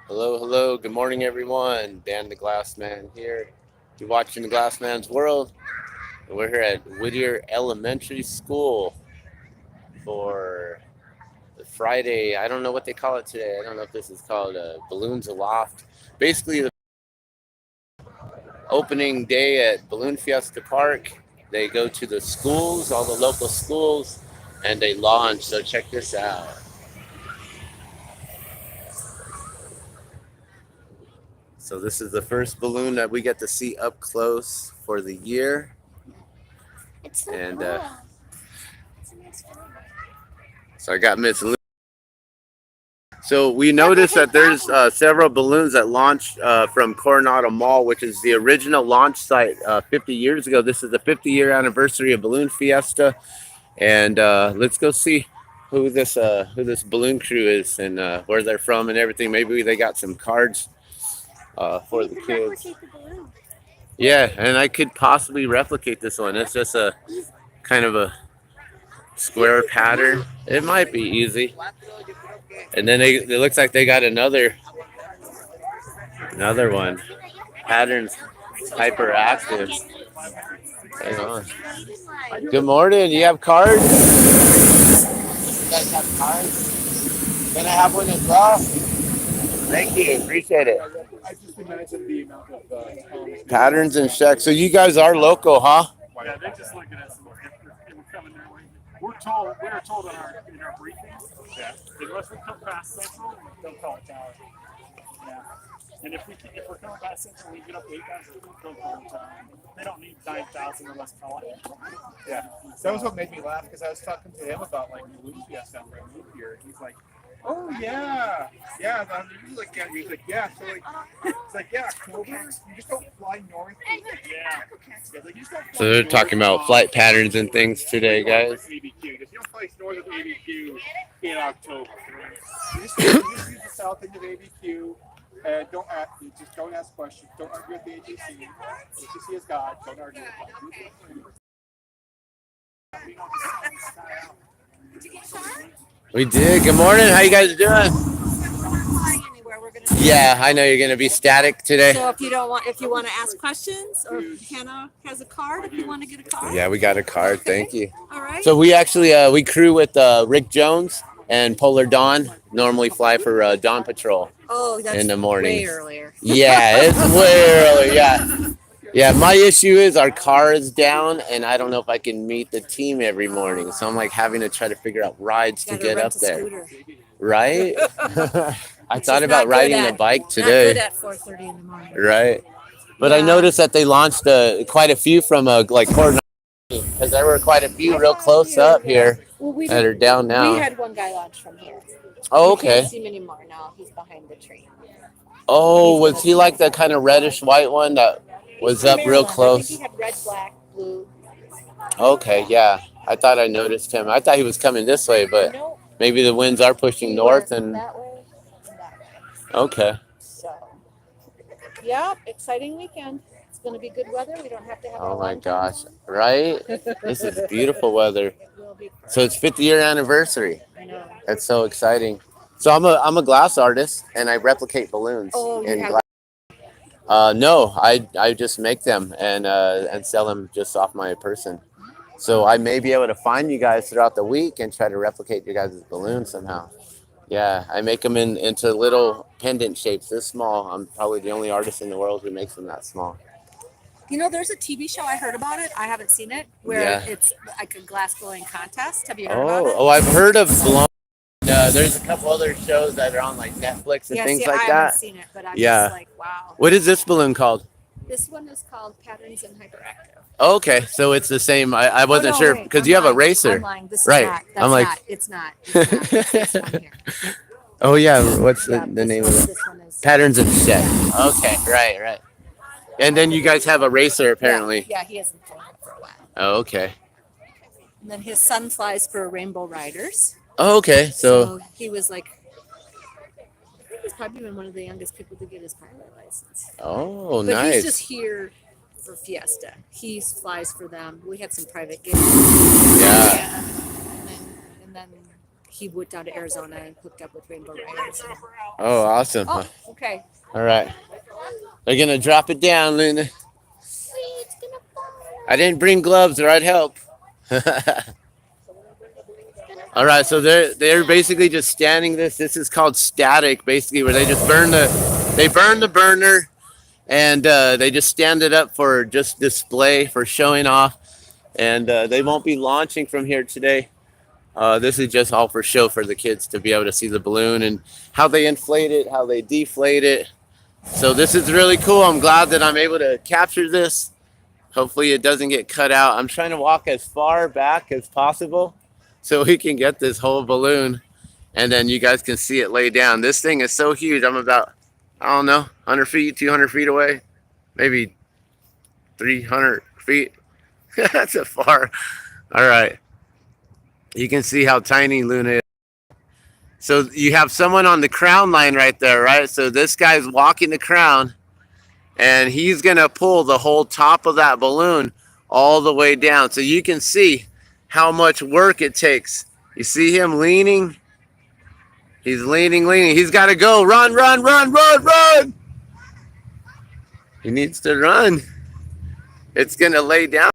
Hello, hello. Good morning, everyone. Dan the Glassman here. You're watching the Glassman's World. And we're here at Whittier Elementary School for the Friday. I don't know what they call it today. I don't know if this is called Balloons Aloft. Basically, the opening day at Balloon Fiesta Park. They go to the schools, all the local schools, and they launch. So check this out. So this is the first balloon that we get to see up close for the year. It's so And cool. It's a nice one. so I got Miss Lou. So we noticed that there's several balloons that launched from Coronado Mall, which is the original launch site 50 years ago. This is the 50-year anniversary of Balloon Fiesta, and let's go see who this balloon crew is and where they're from and everything. Maybe they got some cards for You the could kids. replicate the balloon. Yeah, and I could possibly replicate this one. It's just a kind of a square pattern. It might be easy. And then it looks like they got another one. Patterns hyperactive. Hang on. Good morning. You have cards? You guys have cards? Can I have one as well? Thank you. Appreciate it. I just imagine the amount of Patterns in Czech. So you guys are local, huh? yeah, they just look at us and we're coming their way. We are told in our briefings that unless we come past Central, don't call it Tower. Yeah. And if we're coming past Central, we get up to 8,000, don't call it Tower. They don't need 9,000 unless call it. Yeah. That was what made me laugh because I was talking to him about like Balloon Fiesta when I moved here, and he's like, "Oh yeah, yeah." And I'm like, "Yeah." He's like, "Yeah." So like, it's like, "Yeah, October. You just don't fly north." Yeah. He's like, "You just don't fly So they're north talking about of- flight patterns and things today, guys. ABQ. Just you don't fly north of ABQ in October. You just use the south end of ABQ. You just don't ask questions. Don't argue with the ATC. ATC is God. Don't argue with them. We did. Good morning. How you guys doing? Anywhere we're gonna. Yeah, I know you're gonna be static today. So if you want to ask questions, or Hannah has a card, if you want to get a card. Yeah, we got a card. Thank you. All right. So we actually we crew with Rick Jones and Polar Dawn. Normally fly for Dawn Patrol. Oh, that's in the morning. way earlier. Yeah, it's way early. Yeah. Yeah, my issue is our car is down, and I don't know if I can meet the team every morning. So I'm like having to try to figure out rides to Gotta get rent up a there. scooter. Right? I thought She's about not riding good a at- bike Not today. good at 4:30 in the morning. Right. But I Yeah. noticed that they launched quite a few from like Coronado, because there were quite a few real close up here Well, that are down now. We had one guy launch from here. Oh, You okay. can't see him anymore now. He's behind the tree. Oh, was he like the kind of reddish white one that was up real Maryland. I close? think he had red, black, blue. Okay, yeah. I thought I noticed him. I thought he was coming this way, but No, maybe the winds are pushing he north went and that way and that way. okay. So, yeah, exciting weekend. It's going to be good weather. We don't have to have. Oh our my long gosh. time on. Right? This is beautiful weather. It will be. So it's 50-year anniversary. I know. That's so exciting. So I'm a glass artist and I replicate balloons Oh, you in have. glass. No, I just make them and sell them just off my person. So I may be able to find you guys throughout the week and try to replicate your guys' balloons somehow. Yeah, I make them into little pendant shapes this small. I'm probably the only artist in the world who makes them that small. You know, there's a TV show. I heard about it. I haven't seen it. Where Yeah. it's like a glass blowing contest. Have you heard about it? Oh, I've heard of blown. There's a couple other shows that are on like Netflix and Yeah, things see, like I that. haven't seen it, but I'm Yeah. just like, wow. What is this balloon called? This one is called Patterns in Hyperactive. Oh, okay, so it's the same. I wasn't Oh, no, sure wait, because I'm you have a lying. racer. I'm lying. This Right. is not. That's I'm like- not. It's not. It's not. It's this one here. Oh yeah, what's Yeah, the this name one, of it? This one is. Patterns in Czech. Okay, right. And then you guys have a racer apparently. Yeah, he hasn't flown for a while. Oh, okay. And then his son flies for Rainbow Riders. Oh, okay. So he was like, I think he's probably been one of the youngest people to get his pilot license. oh, But nice. he's just here for Fiesta. He flies for them. We had some private gigs. Yeah. And then he went down to Arizona and hooked up with Rainbow Riders. Oh, awesome. Oh, Okay. All right. They're going to drop it down, Luna. It's gonna fall. I didn't bring gloves or I'd help. All right, so they're basically just standing this. This is called static, basically, where they just burn the burner, and they just stand it up for just display, for showing off, and they won't be launching from here today. This is just all for show for the kids to be able to see the balloon and how they inflate it, how they deflate it. So this is really cool. I'm glad that I'm able to capture this. Hopefully it doesn't get cut out. I'm trying to walk as far back as possible so we can get this whole balloon, and then you guys can see it lay down. This thing is so huge. I'm about, I don't know, 100 feet, 200 feet away, maybe 300 feet. That's a far. All right. You can see how tiny Luna is. So you have someone on the crown line right there, right? So this guy's walking the crown, and he's going to pull the whole top of that balloon all the way down. So you can see how much work it takes. You see him leaning? He's leaning. He's got to go. Run. He needs to run. It's going to lay down.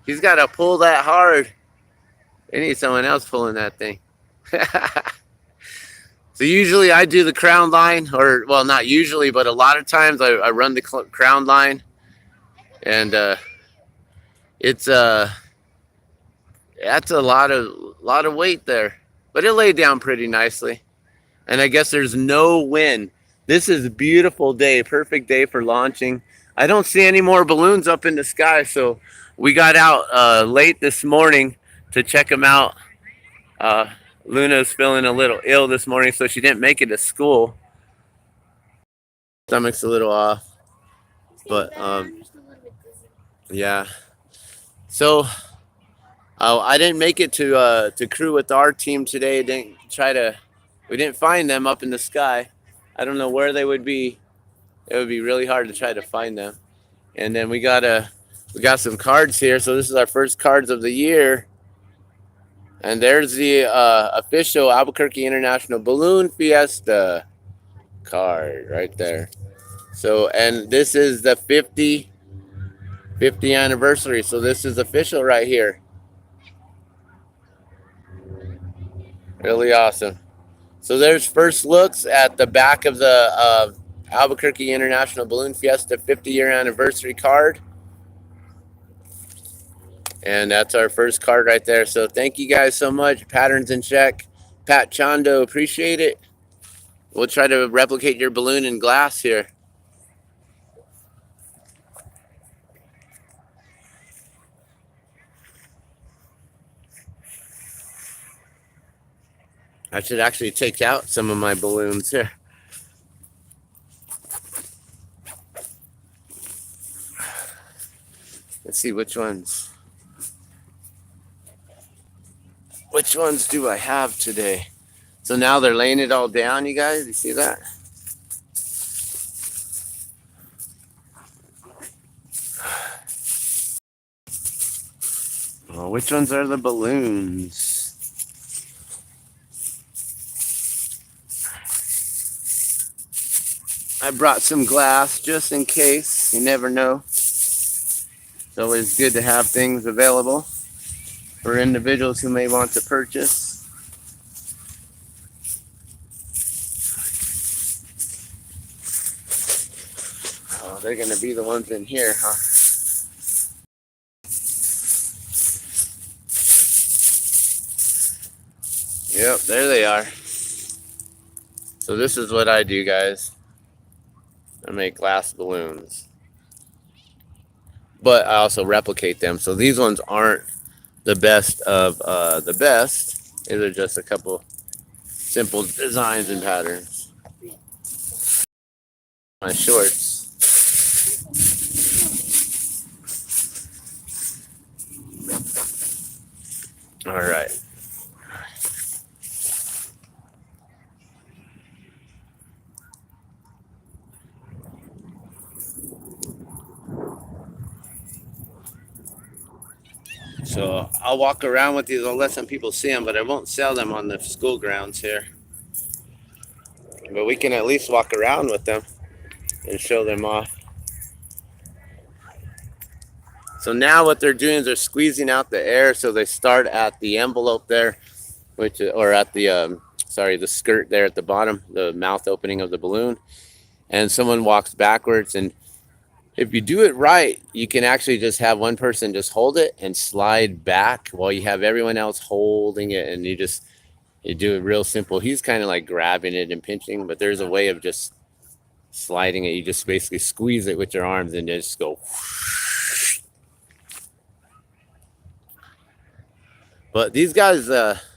He's got to pull that hard. They need someone else pulling that thing. So usually I do the crown line, or well, not usually, but a lot of times I run the crown line, and it's that's a lot of weight there, but it laid down pretty nicely. And I guess there's no wind. This is a beautiful day, perfect day for launching. I don't see any more balloons up in the sky, so we got out late this morning to check them out. Luna's feeling a little ill this morning, so she didn't make it to school. Stomach's a little off, but yeah. So I didn't make it to crew with our team today. We didn't find them up in the sky. I don't know where they would be. It would be really hard to try to find them. And then we got some cards here. So this is our first cards of the year. And there's the official Albuquerque International Balloon Fiesta card right there. So, and this is the 50 anniversary. So this is official right here. Really awesome. So there's first looks at the back of the Albuquerque International Balloon Fiesta 50-year anniversary card. And that's our first card right there. So thank you guys so much. Patterns in Czech. Pat Chando, appreciate it. We'll try to replicate your balloon in glass here. I should actually take out some of my balloons here. Let's see which ones. Which ones do I have today? So now they're laying it all down, you guys. You see that? Well, which ones are the balloons? I brought some glass just in case. You never know. It's always good to have things available for individuals who may want to purchase. Oh, they're going to be the ones in here, huh? Yep, there they are. So this is what I do, guys. I make glass balloons. But I also replicate them. So these ones aren't the best of the best. These are just a couple simple designs and patterns. My shorts. All right. So I'll walk around with these. I'll let some people see them, but I won't sell them on the school grounds here. but we can at least walk around with them and show them off. So now what they're doing is they're squeezing out the air. So they start at the envelope there, which or at the the skirt there at the bottom, the mouth opening of the balloon, and someone walks backwards. And if you do it right, you can actually just have one person just hold it and slide back while you have everyone else holding it, and you do it real simple. He's kind of like grabbing it and pinching, but there's a way of just sliding it. You just basically squeeze it with your arms and just go. But these guys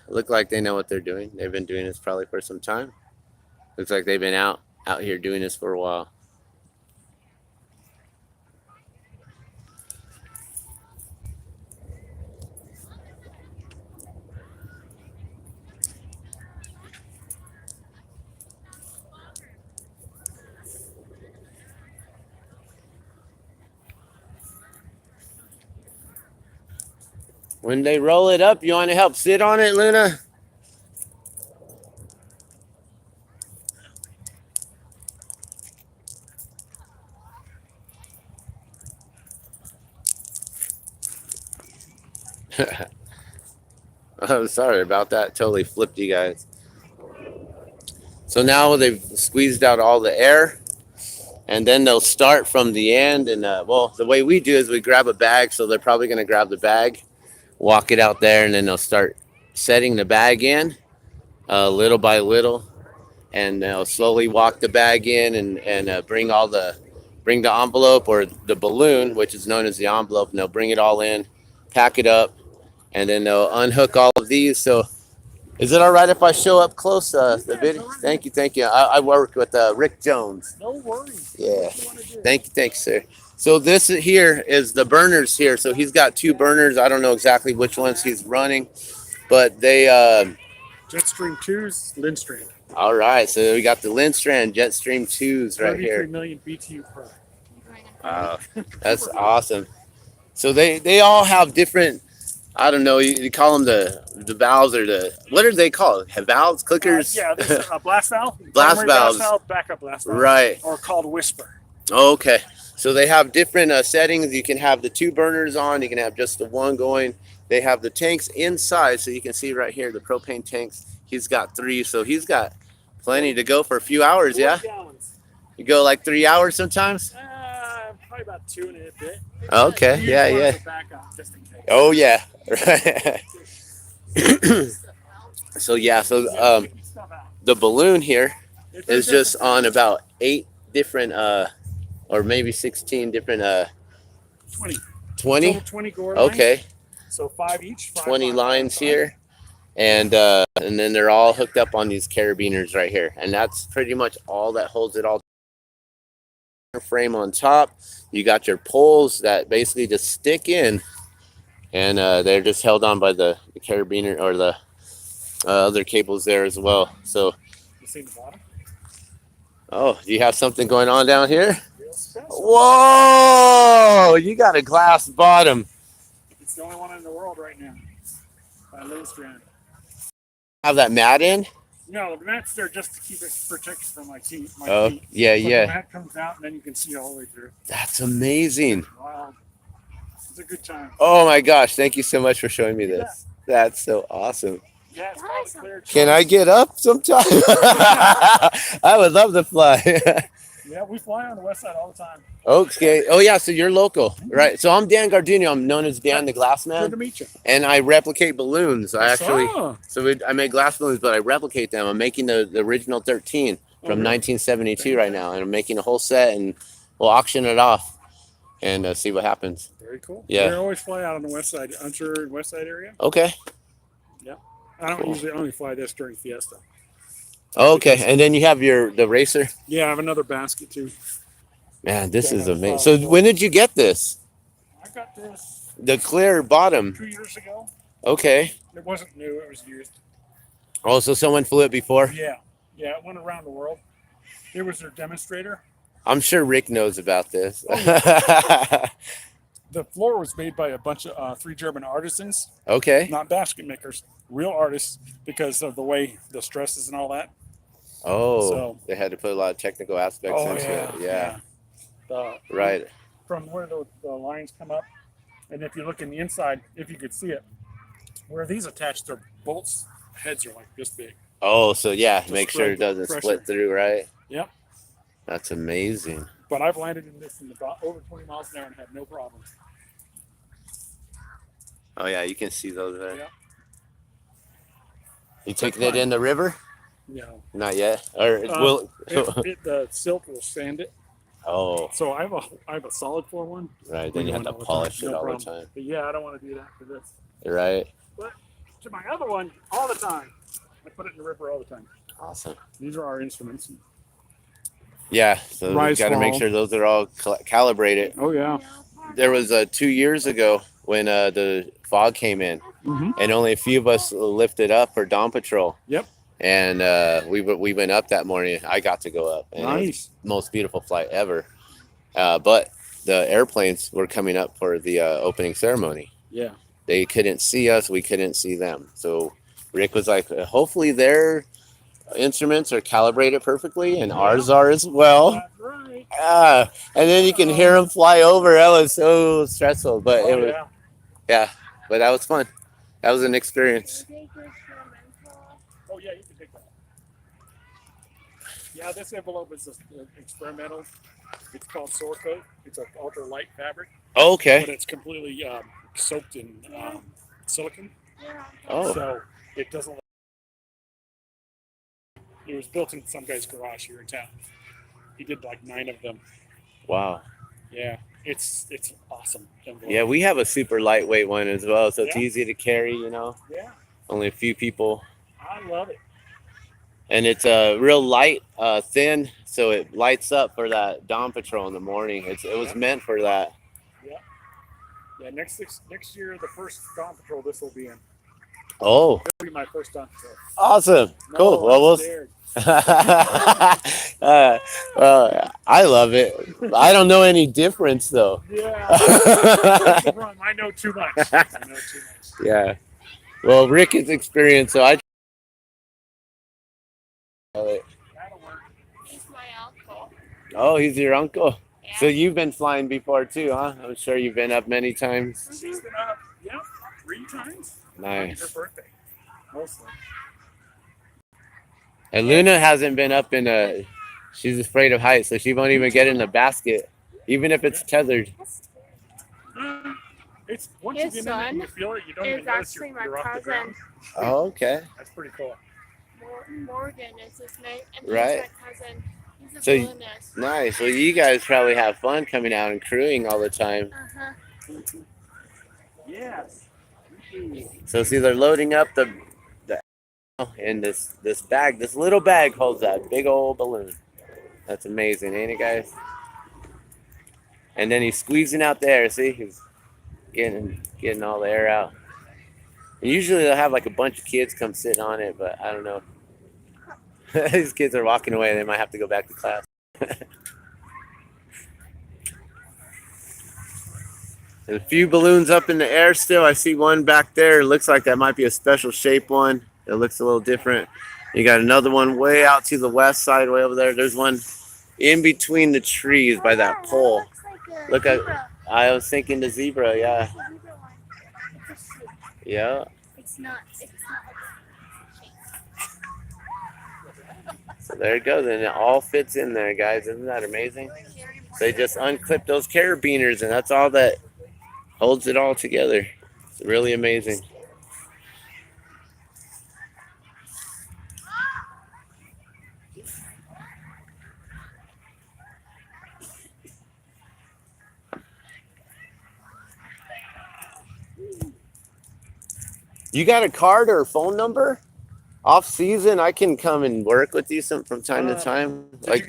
look like they know what they're doing. They've been doing this probably for some time. Looks like they've been out here doing this for a while. When they roll it up, you want to help sit on it, Luna? I'm sorry about that. Totally flipped you guys. So now they've squeezed out all the air, and then they'll start from the end. And well, the way we do is we grab a bag. So they're probably going to grab the bag, walk it out there, and then they'll start setting the bag in little by little, and they'll slowly walk the bag in and bring the envelope or the balloon, which is known as the envelope, and they'll bring it all in, pack it up, and then they'll unhook all of these. So is it all right if I show up close the video? Thank you. I work with Rick Jones. No worries. Yeah. Thank you, sir. So this here is the burners here. So he's got two burners. I don't know exactly which ones he's running, but they Jetstream 2s, Lindstrand. all right. So we got the Lindstrand Jetstream 2s right 33 here. million BTU per. Wow, that's awesome. So they all have different, I don't know, you call them the valves or what are they called? Valves, clickers? Yeah, this is a blast valve. Blast valves. Backup blast valve. Right. Or called whisper. Okay. So they have different settings. You can have the two burners on. You can have just the one going. They have the tanks inside. So you can see right here, the propane tanks. He's got 3. So he's got plenty to go for a few hours, yeah? Gallons. You go like 3 hours sometimes? Probably about 2 and a bit. Okay. Yeah. Backup, just in case. Oh, yeah. So, yeah. So the balloon here is just on about 8 different or maybe 16 different 20. 20? 20 gore lines. Okay. So 5 each. 20 lines here. And then they're all hooked up on these carabiners right here. And that's pretty much all that holds it all. Frame on top. You got your poles that basically just stick in, and they're just held on by the carabiner or the other cables there as well. So, You see the bottom? oh, do you have something going on down here? Real special. Whoa! You got a glass bottom. It's the only one in the world right now. By Lindstrand. Have that mat in? No, the mat's there just to keep it protected from my feet. Oh, yeah, But yeah. the mat comes out and then you can see all the way through. That's amazing. Wow. It's a good time. Oh my gosh! Thank you so much for showing me this. That's so awesome. Yeah, it's called a clear Can I get up sometime? I would love to fly. Yeah, we fly on the west side all the time. Okay. Oh yeah. So you're local, right? So I'm Dan Gardino. I'm known as Dan the Glass Good Man, to meet you. and I replicate balloons. I actually, saw. I make glass balloons, but I replicate them. I'm making the original 13 from 1972 right now, and I'm making a whole set, and we'll auction it off and see what happens. Very cool. Yeah. We always fly out on the west side, Unser and west side area. Okay. I don't Cool. usually only fly this during Fiesta. Okay. And then you have the racer. Yeah, I have another basket too. Man, this is Yeah, amazing. So when did you get this? I got this The clear bottom. 2 years ago. Okay. It wasn't new, it was used. Oh, so someone flew it before? Yeah, it went around the world. It was their demonstrator. I'm sure Rick knows about this. The floor was made by a bunch of 3 German artisans, Okay. not basket makers, real artists, because of the way the stresses and all that. Oh, So- they had to put a lot of technical aspects into it. Yeah. Right. From where the lines come up, and if you look in the inside, if you could see it, where these attach their bolts, heads are like this big. Oh, so yeah, To make sure spread it the doesn't pressure. split through, right? Yep. That's amazing. But I've landed in this in about over 20 miles an hour and had no problems. Oh yeah, you can see those there. Yep. You taking it in the river? No. Not yet. Or will The silt will sand it. Oh, So I have a solid floor one. right. Then you have to polish it all the time. But yeah, I don't want to do that for this. Right. But to my other one, all the time. I put it in the river all the time. Awesome. These are our instruments. Yeah, so we Rise, got to make fall. sure those are all calibrated. Oh yeah. There was 2 years ago when the fog came in, Mm-hmm. and only a few of us lifted up for dawn patrol. Yep. And we went up that morning. I got to go up. And it was Nice. the most beautiful flight ever. But the airplanes were coming up for the opening ceremony. Yeah. They couldn't see us. We couldn't see them. So Rick was like, hopefully their instruments are calibrated perfectly, and ours are as well. That's right. And then you can hear them fly over. That was so stressful, but it was, but that was fun. That was an experience. Oh yeah, you can take that. Yeah, this envelope is experimental. It's called Soar Coat. It's an ultra light fabric, Oh, but okay. it's completely soaked in silicon. Oh, So it doesn't. It was built in some guy's garage here in town. He did like 9 of them. wow. Yeah, it's awesome. Envelope. Yeah, we have a super lightweight one as well, so it's Yeah. easy to carry, you know. Yeah, Only a few people. I love it. And it's real light, thin, so it lights up for that dawn patrol in the morning. It was meant for that. Yeah, next year, the first dawn patrol this will be in. Oh, It'll be my first dawn patrol. awesome. Cool. No, Well, I'm we'll scared. well, I love it. I don't know any difference though. Yeah. I know too much. Yeah. Well, Rick is experienced, so I. That'll work. He's my uncle. Oh, he's your uncle. Yeah. So you've been flying before too, huh? I'm sure you've been up many times. She's been up, 3 times. Her Nice. birthday, mostly. And Luna hasn't been up in a. She's afraid of heights, so she won't even get in the basket, even if it's tethered. It's once His you get in it and you son feel it, you don't is even notice actually you're my off the cousin. ground. Oh, okay. That's pretty cool. Morgan is his name, and Right. he's my cousin. He's a So- balloonist. Nice. Well, you guys probably have fun coming out and crewing all the time. Uh-huh. Yes. So see, they're loading up the in this bag. This little bag holds that big old balloon. That's amazing, ain't it, guys? And then he's squeezing out the air. See, he's getting all the air out. And usually they'll have like a bunch of kids come sit on it, but I don't know. These kids are walking away. They might have to go back to class. There's a few balloons up in the air still. I see one back there. It looks like that might be a special shape one. It looks a little different. You got another one way out to the west side, way over there. There's one in between the trees by that pole. Look at. I was thinking the zebra. Yeah. Yeah. It's not. So there it goes, and it all fits in there, guys. Isn't that amazing? They just unclip those carabiners, and that's all that holds it all together. It's really amazing. You got a card or a phone number? Off season, I can come and work with you from time to time. Like,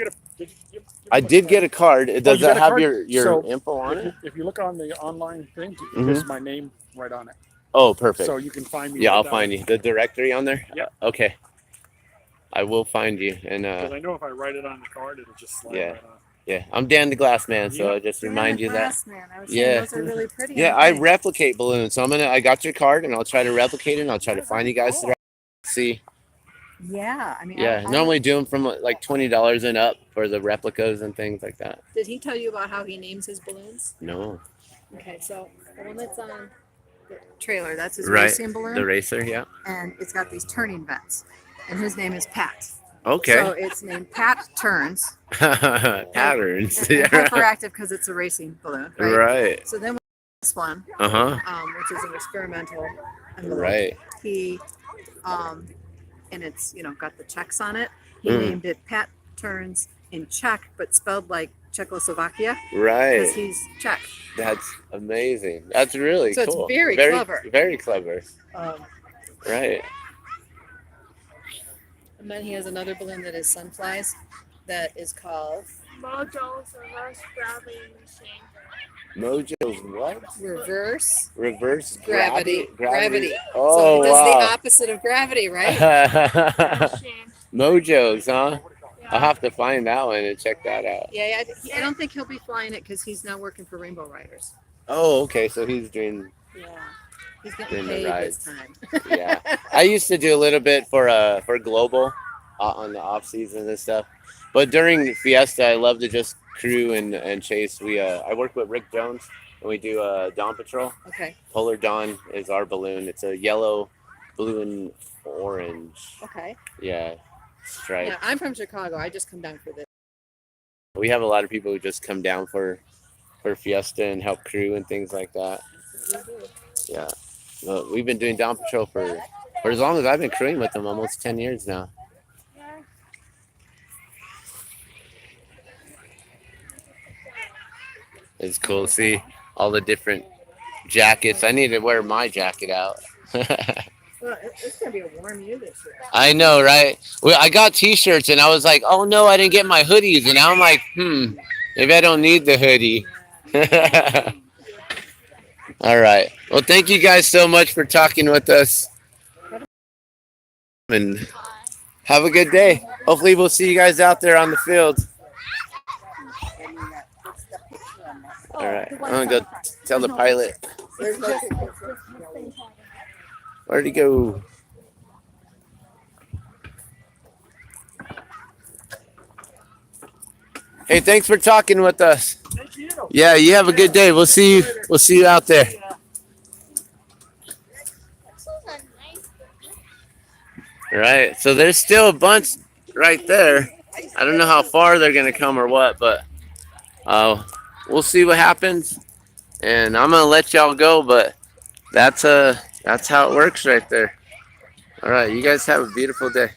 I did get a card. Does you that got a have card? your So, info on it? If you look on the online thing, Mhm. there's my name right on it. Oh, perfect. So you can find me. Yeah, right I'll that find way. you. The directory on there? Yep. Okay. I will find you. And Because I know if I write it on the card, it'll just slide Yeah. right on. yeah, I'm Dan the Glass Man, so Yeah. I just remind you that. Man. I was Yeah. saying those are really pretty. Yeah, aren't I they? replicate balloons. So I got your card and I'll try to replicate it and I'll try to find you guys throughout. See. Yeah, I mean, Yeah, normally do them from like $20 and up for the replicas and things like that. Did he tell you about how he names his balloons? No. Okay, so the one that's on the trailer, that's his Right. racing balloon. The racer, yeah. And it's got these turning vents. And his name is Pat. Okay. So it's named Patturns. Patterns. And Yeah. hyperactive because it's a racing balloon, right? Right. So then this one, Uh-huh. which is an experimental envelope, Right. he, and it's, got the checks on it. He Mm. named it Patturns in Czech, but spelled like Czechoslovakia because Right. he's Czech. That's amazing. That's really So it's cool. very clever. Very clever. Um, Right. and then he has another balloon that is sunflies that is called Mojo's reverse gravity machine. Mojo's what? reverse Gravity. gravity. Oh, So he does the wow. opposite of gravity, right? Machine. Mojo's, huh? I'll Yeah. have to find that one and check that out. Yeah, I don't think he'll be flying it because he's now working for Rainbow Riders. Oh, okay. So he's doing, Yeah, he's getting Doing the paid this rides. time. yeah. I used to do a little bit for Global on the off season and stuff. But during Fiesta, I love to just crew and chase. I work with Rick Jones and we do Dawn Patrol. Okay, Polar Dawn is our balloon. It's a yellow, blue, and orange. okay. Yeah, stripe. Yeah, I'm from Chicago. I just come down for this. We have a lot of people who just come down for Fiesta and help crew and things like that. Yeah, well, we've been doing Dawn Patrol for as long as I've been crewing with them, almost 10 years now. Yeah. It's cool to see all the different jackets. I need to wear my jacket out. Well, it's gonna be a warm year this year. I know, right? Well, I got T-shirts and I was like, oh no, I didn't get my hoodies, and now I'm like, maybe I don't need the hoodie. All right. Well, thank you guys so much for talking with us, and have a good day. Hopefully, we'll see you guys out there on the field. All right. I'm gonna go tell the pilot. Where'd he go? Hey, thanks for talking with us. Thank you. Yeah, you have a good day. We'll see you. We'll see you out there. Right. So there's still a bunch right there. I don't know how far they're gonna come or what, but we'll see what happens. And I'm gonna let y'all go, but that's how it works right there. All right. You guys have a beautiful day.